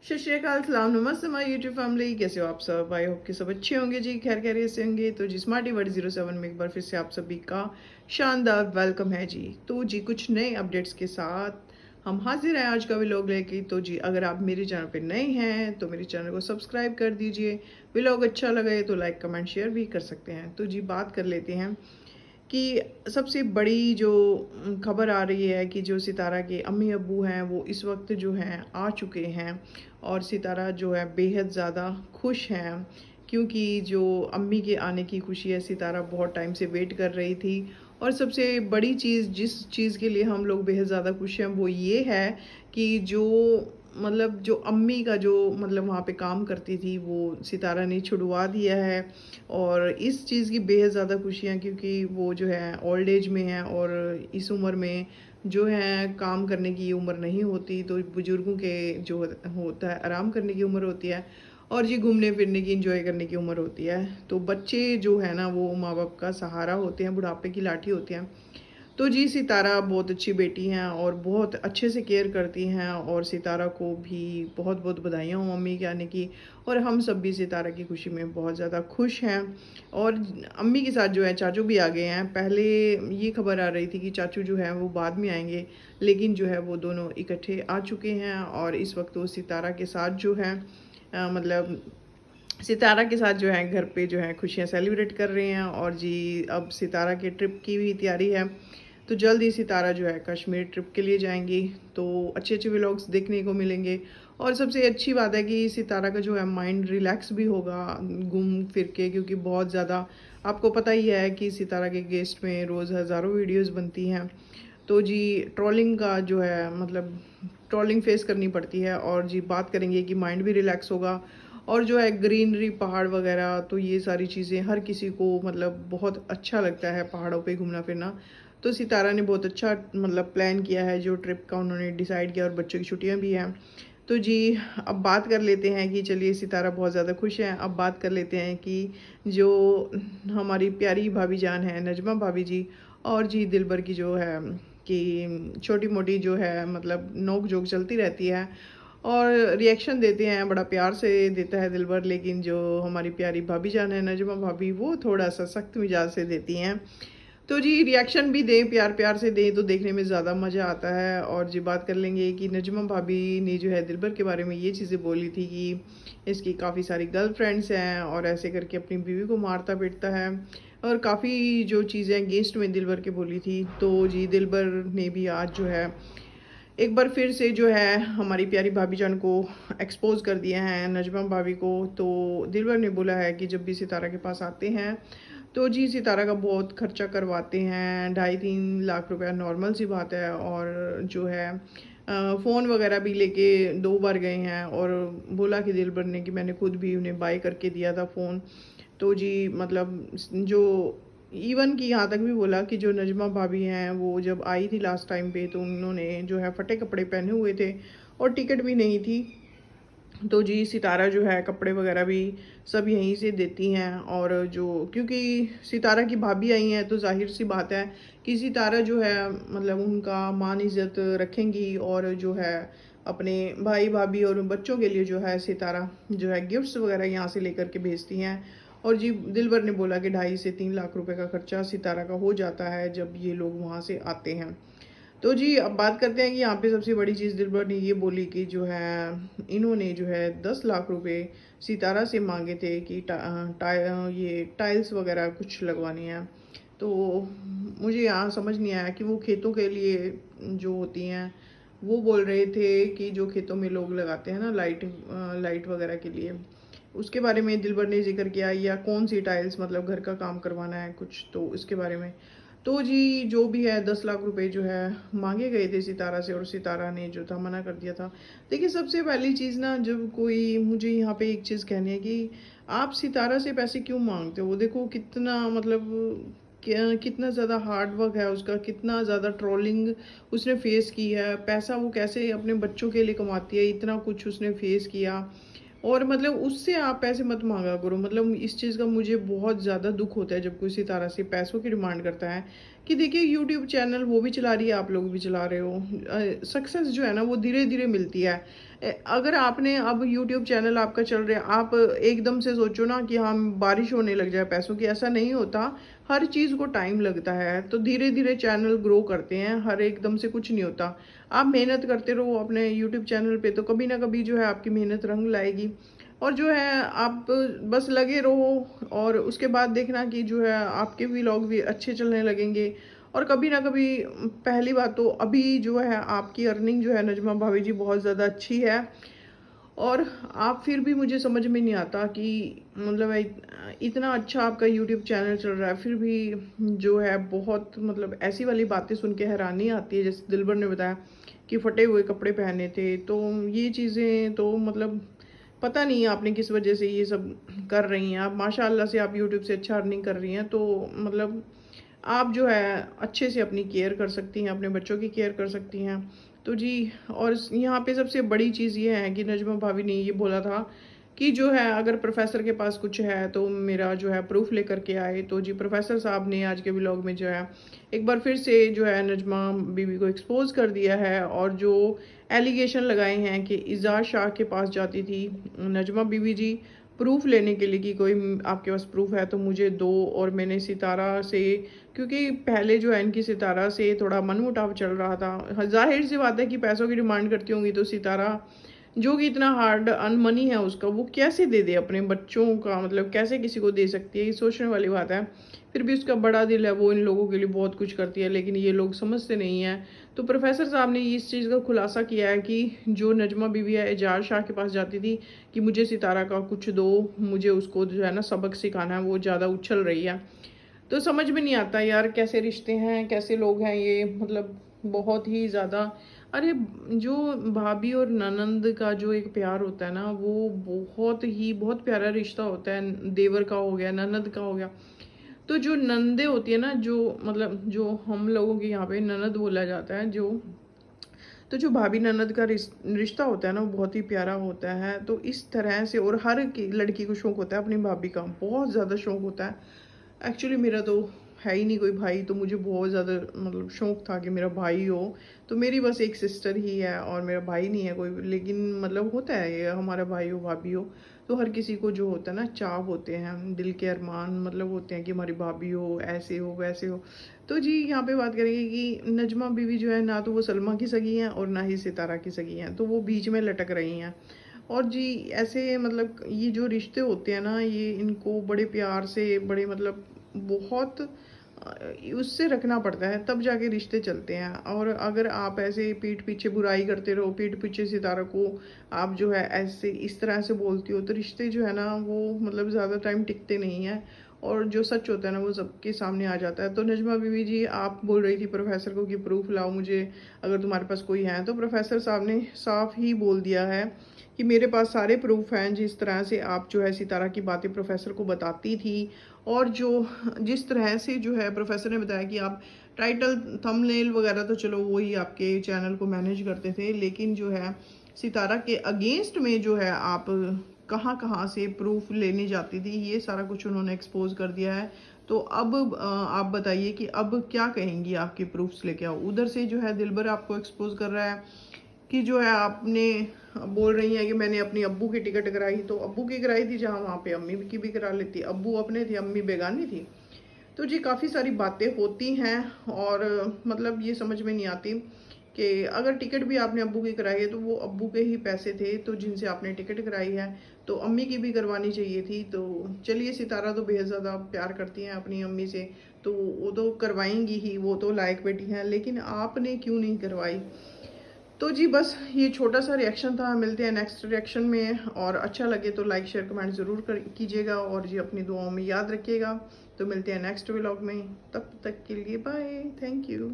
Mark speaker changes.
Speaker 1: सत श्री अकाल, सलाम, नमस्ते माय यूट्यूब फैमिली। कैसे हो आप सब? आई होप कि सब अच्छे होंगे जी, खैर खैरियत से होंगे। तो जी स्मार्टी वर्ड 07 में एक बार फिर से आप सभी का शानदार वेलकम है जी। तो जी कुछ नए अपडेट्स के साथ हम हाजिर हैं आज का व्लॉग लेके। तो जी अगर आप मेरे चैनल पे नए हैं तो मेरे चैनल को सब्सक्राइब कर दीजिए। व्लॉग अच्छा लगे तो लाइक कमेंट शेयर भी कर सकते हैं। तो जी बात कर लेते हैं कि सबसे बड़ी जो खबर आ रही है कि जो सितारा के अम्मी अब्बू हैं वो इस वक्त जो हैं आ चुके हैं। और सितारा जो है बेहद ज़्यादा खुश हैं, क्योंकि जो अम्मी के आने की खुशी है सितारा बहुत टाइम से वेट कर रही थी। और सबसे बड़ी चीज़ जिस चीज़ के लिए हम लोग बेहद ज़्यादा खुश हैं वो ये है कि जो जो अम्मी का जो वहाँ पे काम करती थी वो सितारा ने छुड़वा दिया है। और इस चीज़ की बेहद ज़्यादा खुशियाँ, क्योंकि वो जो है ओल्ड एज में है और इस उम्र में जो है काम करने की उम्र नहीं होती। तो बुज़ुर्गों के जो होता है आराम करने की उम्र होती है और जी घूमने फिरने की एंजॉय करने की उम्र होती है। तो बच्चे जो है ना वो माँ बाप का सहारा होते हैं, बुढ़ापे की लाठी होते हैं। तो जी सितारा बहुत अच्छी बेटी हैं और बहुत अच्छे से केयर करती हैं। और सितारा को भी बहुत बहुत बधाइयाँ हों मम्मी के आने की। और हम सब भी सितारा की खुशी में बहुत ज़्यादा खुश हैं। और अम्मी के साथ जो है चाचू भी आ गए हैं। पहले ये खबर आ रही थी कि चाचू जो है वो बाद में आएंगे, लेकिन जो है वो दोनों इकट्ठे आ चुके हैं। और इस वक्त वो सितारा के साथ जो है सितारा के साथ जो है घर पे जो है खुशियाँ सेलिब्रेट कर रहे हैं। और जी अब सितारा के ट्रिप की भी तैयारी है। तो जल्द ही सितारा जो है कश्मीर ट्रिप के लिए जाएंगी। तो अच्छे अच्छे व्लॉग्स देखने को मिलेंगे। और सबसे अच्छी बात है कि सितारा का जो है माइंड रिलैक्स भी होगा घूम फिर के, क्योंकि बहुत ज़्यादा आपको पता ही है कि सितारा के गेस्ट में रोज़ हज़ारों वीडियोस बनती हैं। तो जी ट्रोलिंग का जो है ट्रोलिंग फेस करनी पड़ती है। और जी बात करेंगे कि माइंड भी रिलैक्स होगा। और जो है ग्रीनरी पहाड़ वगैरह, तो ये सारी चीज़ें हर किसी को बहुत अच्छा लगता है पहाड़ों पे घूमना फिरना। तो सितारा ने बहुत अच्छा प्लान किया है जो ट्रिप का उन्होंने डिसाइड किया, और बच्चों की छुट्टियां भी हैं। तो जी अब बात कर लेते हैं कि चलिए सितारा बहुत ज़्यादा खुश है। अब बात कर लेते हैं कि जो हमारी प्यारी भाभी जान है नजमा भाभी जी, और जी दिलबर की जो है कि छोटी मोटी जो है नोक झोंक चलती रहती है। और रिएक्शन देते हैं, बड़ा प्यार से देता है दिलबर। लेकिन जो हमारी प्यारी भाभी जान है नजमा भाभी वो थोड़ा सा सख्त मिजाज से देती हैं। तो जी रिएक्शन भी दें, प्यार प्यार से दें तो देखने में ज़्यादा मज़ा आता है। और जी बात कर लेंगे कि नजमा भाभी ने जो है दिलबर के बारे में ये चीज़ें बोली थी कि इसकी काफ़ी सारी गर्लफ्रेंड्स हैं और ऐसे करके अपनी बीवी को मारता पीटता है। और काफ़ी जो चीज़ें अगेंस्ट में दिलबर के बोली थी। तो जी दिलबर ने भी आज जो है एक बार फिर से जो है हमारी प्यारी भाभी जान को एक्सपोज कर दिया है नजमा भाभी को। तो दिलबर ने बोला है कि जब भी सितारा के पास आते हैं तो जी सितारा का बहुत खर्चा करवाते हैं, 2.5-3 लाख रुपया नॉर्मल सी बात है। और जो है फ़ोन वगैरह भी लेके 2 बार गए हैं। और बोला कि दिलबर ने कि मैंने खुद भी उन्हें बाय करके दिया था फ़ोन। तो जी जो इवन कि यहाँ तक भी बोला कि जो नजमा भाभी हैं वो जब आई थी लास्ट टाइम पे तो उन्होंने जो है फटे कपड़े पहने हुए थे और टिकट भी नहीं थी। तो जी सितारा जो है कपड़े वगैरह भी सब यहीं से देती हैं। और जो क्योंकि सितारा की भाभी आई हैं तो जाहिर सी बात है कि सितारा जो है उनका मान इज़्ज़त रखेंगी। और जो है अपने भाई भाभी और बच्चों के लिए जो है सितारा जो है गिफ्ट्स वगैरह यहाँ से लेकर के भेजती हैं। और जी दिलबर ने बोला कि 2.5 से 3 लाख रुपए का खर्चा सितारा का हो जाता है जब ये लोग वहाँ से आते हैं। तो जी अब बात करते हैं कि यहाँ पे सबसे बड़ी चीज़ दिलबर ने ये बोली कि जो है इन्होंने जो है 10 लाख रुपए सितारा से मांगे थे कि ये टाइल्स वगैरह कुछ लगवानी है। तो मुझे यहाँ समझ नहीं आया कि वो खेतों के लिए जो होती हैं वो बोल रहे थे कि जो खेतों में लोग लगाते हैं ना लाइट वगैरह के लिए, उसके बारे में दिलबर ने जिक्र किया, या कौन सी टाइल्स घर का काम करवाना है कुछ तो इसके बारे में। तो जी जो भी है 10 लाख रुपए जो है मांगे गए थे सितारा से, और सितारा ने जो था मना कर दिया था। देखिए सबसे पहली चीज़ ना, जब कोई मुझे यहाँ पे एक चीज़ कहनी है कि आप सितारा से पैसे क्यों मांगते हो? देखो कितना कितना ज़्यादा हार्ड वर्क है उसका, कितना ज़्यादा ट्रोलिंग उसने फेस की है, पैसा वो कैसे अपने बच्चों के लिए कमाती है, इतना कुछ उसने फेस किया। और उससे आप पैसे मत मांगा करो। इस चीज़ का मुझे बहुत ज़्यादा दुख होता है जब कोई सितारा से पैसों की डिमांड करता है, कि देखिए यूट्यूब चैनल वो भी चला रही है, आप लोग भी चला रहे हो। सक्सेस जो है ना वो धीरे-धीरे मिलती है। अगर आपने अब यूट्यूब चैनल आपका चल रहा है, आप एकदम से सोचो ना कि हाँ, बारिश होने लग जाए पैसों की, ऐसा नहीं होता। हर चीज़ को टाइम लगता है, तो धीरे-धीरे चैनल ग्रो करते हैं, हर एकदम से कुछ नहीं होता। आप मेहनत करते रहो अपने यूट्यूब चैनल पे, तो कभी ना कभी जो है आपकी मेहनत रंग लाएगी। और जो है आप बस लगे रहो, और उसके बाद देखना कि जो है आपके व्लॉग भी अच्छे चलने लगेंगे। और कभी ना कभी पहली बात तो अभी जो है आपकी अर्निंग जो है नजमा भाभी जी बहुत ज़्यादा अच्छी है। और आप फिर भी मुझे समझ में नहीं आता कि मतलब इतना अच्छा आपका यूट्यूब चैनल चल रहा है, फिर भी जो है बहुत मतलब ऐसी वाली बातें सुन के हैरानी आती है। जैसे दिलबर ने बताया कि फटे हुए कपड़े पहने थे, तो ये चीज़ें तो मतलब पता नहीं आपने किस वजह से ये सब कर रही हैं। आप माशाल्लाह से आप यूट्यूब से अच्छा अर्निंग कर रही हैं, तो मतलब आप जो है अच्छे से अपनी केयर कर सकती हैं, अपने बच्चों की केयर कर सकती हैं। तो जी, और यहाँ पे सबसे बड़ी चीज़ ये है कि नजमा भाभी ने ये बोला था कि जो है अगर प्रोफेसर के पास कुछ है तो मेरा जो है प्रूफ लेकर के आए। तो जी प्रोफेसर साहब ने आज के व्लॉग में जो है एक बार फिर से जो है नजमा बीवी को एक्सपोज कर दिया है, और जो एलिगेशन लगाए हैं कि इज़ाज शाह के पास जाती थी नजमा बीवी जी प्रूफ लेने के लिए कि कोई आपके पास प्रूफ है तो मुझे दो। और मैंने सितारा से, क्योंकि पहले जो है इनकी सितारा से थोड़ा मनमुटाव चल रहा था, जाहिर सी बात है कि पैसों की डिमांड करती होंगी, तो सितारा जो कि इतना हार्ड अर्न मनी है उसका, वो कैसे दे दे अपने बच्चों का, मतलब कैसे किसी को दे सकती है, ये सोचने वाली बात है। फिर भी उसका बड़ा दिल है, वो इन लोगों के लिए बहुत कुछ करती है, लेकिन ये लोग समझते नहीं हैं। तो प्रोफेसर साहब ने इस चीज़ का खुलासा किया है कि जो नजमा बीवी है एजाज शाह के पास जाती थी कि मुझे सितारा का कुछ दो, मुझे उसको जो है ना सबक सिखाना है, वो ज़्यादा उछल रही है। तो समझ में नहीं आता यार कैसे रिश्ते हैं, कैसे लोग हैं ये, मतलब बहुत ही ज़्यादा। अरे जो भाभी और ननंद का जो एक प्यार होता है ना, वो बहुत प्यारा रिश्ता होता है। देवर का हो गया, ननंद का हो गया। तो जो नंदे होती है ना, जो मतलब जो हम लोगों के यहाँ पे ननद बोला जाता है, जो तो जो भाभी ननद का रिश्ता होता है ना, वो बहुत ही प्यारा होता है। तो इस तरह से, और हर की लड़की को शौक होता है अपनी भाभी का, बहुत ज़्यादा शौक होता है। एक्चुअली मेरा तो है ही नहीं कोई भाई, तो मुझे बहुत ज़्यादा मतलब शौक था कि मेरा भाई हो। तो मेरी बस एक सिस्टर ही है और मेरा भाई नहीं है कोई, लेकिन मतलब होता है ये हमारा भाई हो भाभी हो। तो हर किसी को जो होता है ना चाव होते हैं, दिल के अरमान मतलब होते हैं कि हमारी भाभी हो, ऐसे हो वैसे हो। तो जी यहाँ पे बात करेंगे कि नजमा बीवी जो है ना, तो वो सलमा की सगी हैं और ना ही सितारा की सगी हैं, तो वो बीच में लटक रही हैं। और जी ऐसे मतलब ये जो रिश्ते होते हैं ना, ये इनको बड़े प्यार से, बड़े मतलब बहुत उससे रखना पड़ता है, तब जाके रिश्ते चलते हैं। और अगर आप ऐसे पीठ पीछे बुराई करते रहो, पीठ पीछे सितारा को आप जो है ऐसे इस तरह से बोलती हो, तो रिश्ते जो है ना वो मतलब ज़्यादा टाइम टिकते नहीं हैं। और जो सच होता है ना वो सबके सामने आ जाता है। तो नजमा बीवी जी आप बोल रही थी प्रोफेसर को कि प्रूफ लाओ मुझे, अगर तुम्हारे पास कोई है। तो प्रोफेसर साहब ने साफ ही बोल दिया है कि मेरे पास सारे प्रूफ हैं, जिस तरह से आप जो है सितारा की बातें प्रोफेसर को बताती थी, और जो जिस तरह से जो है प्रोफेसर ने बताया कि आप टाइटल थंबनेल वगैरह तो चलो वही आपके चैनल को मैनेज करते थे, लेकिन जो है सितारा के अगेंस्ट में जो है आप कहाँ कहाँ से प्रूफ लेने जाती थी, ये सारा कुछ उन्होंने एक्सपोज कर दिया है। तो अब आप बताइए कि अब क्या कहेंगी, आपके प्रूफ्स लेके आओ। उधर से जो है दिलबर आपको एक्सपोज कर रहा है कि जो है आपने बोल रही हैं कि मैंने अपनी अब्बू की टिकट कराई, तो अब्बू की कराई थी जहाँ वहाँ पे अम्मी की भी करा लेती, अब्बू अपने थे अम्मी बेगानी थी। तो जी काफ़ी सारी बातें होती हैं, और मतलब ये समझ में नहीं आती कि अगर टिकट भी आपने अब्बू की कराई है तो वो अब्बू के ही पैसे थे, तो जिनसे आपने टिकट कराई है, तो अम्मी की भी करवानी चाहिए थी। तो चलिए सितारा तो बेहद ज़्यादा प्यार करती हैं अपनी अम्मी से, तो वो तो करवाएंगी ही, वो तो लायक बेटी हैं, लेकिन आपने क्यों नहीं करवाई। तो जी बस ये छोटा सा रिएक्शन था, मिलते हैं नेक्स्ट रिएक्शन में। और अच्छा लगे तो लाइक शेयर कमेंट ज़रूर कीजिएगा, और जी अपनी दुआओं में याद रखिएगा। तो मिलते हैं नेक्स्ट व्लॉग में, तब तक के लिए बाय, थैंक यू।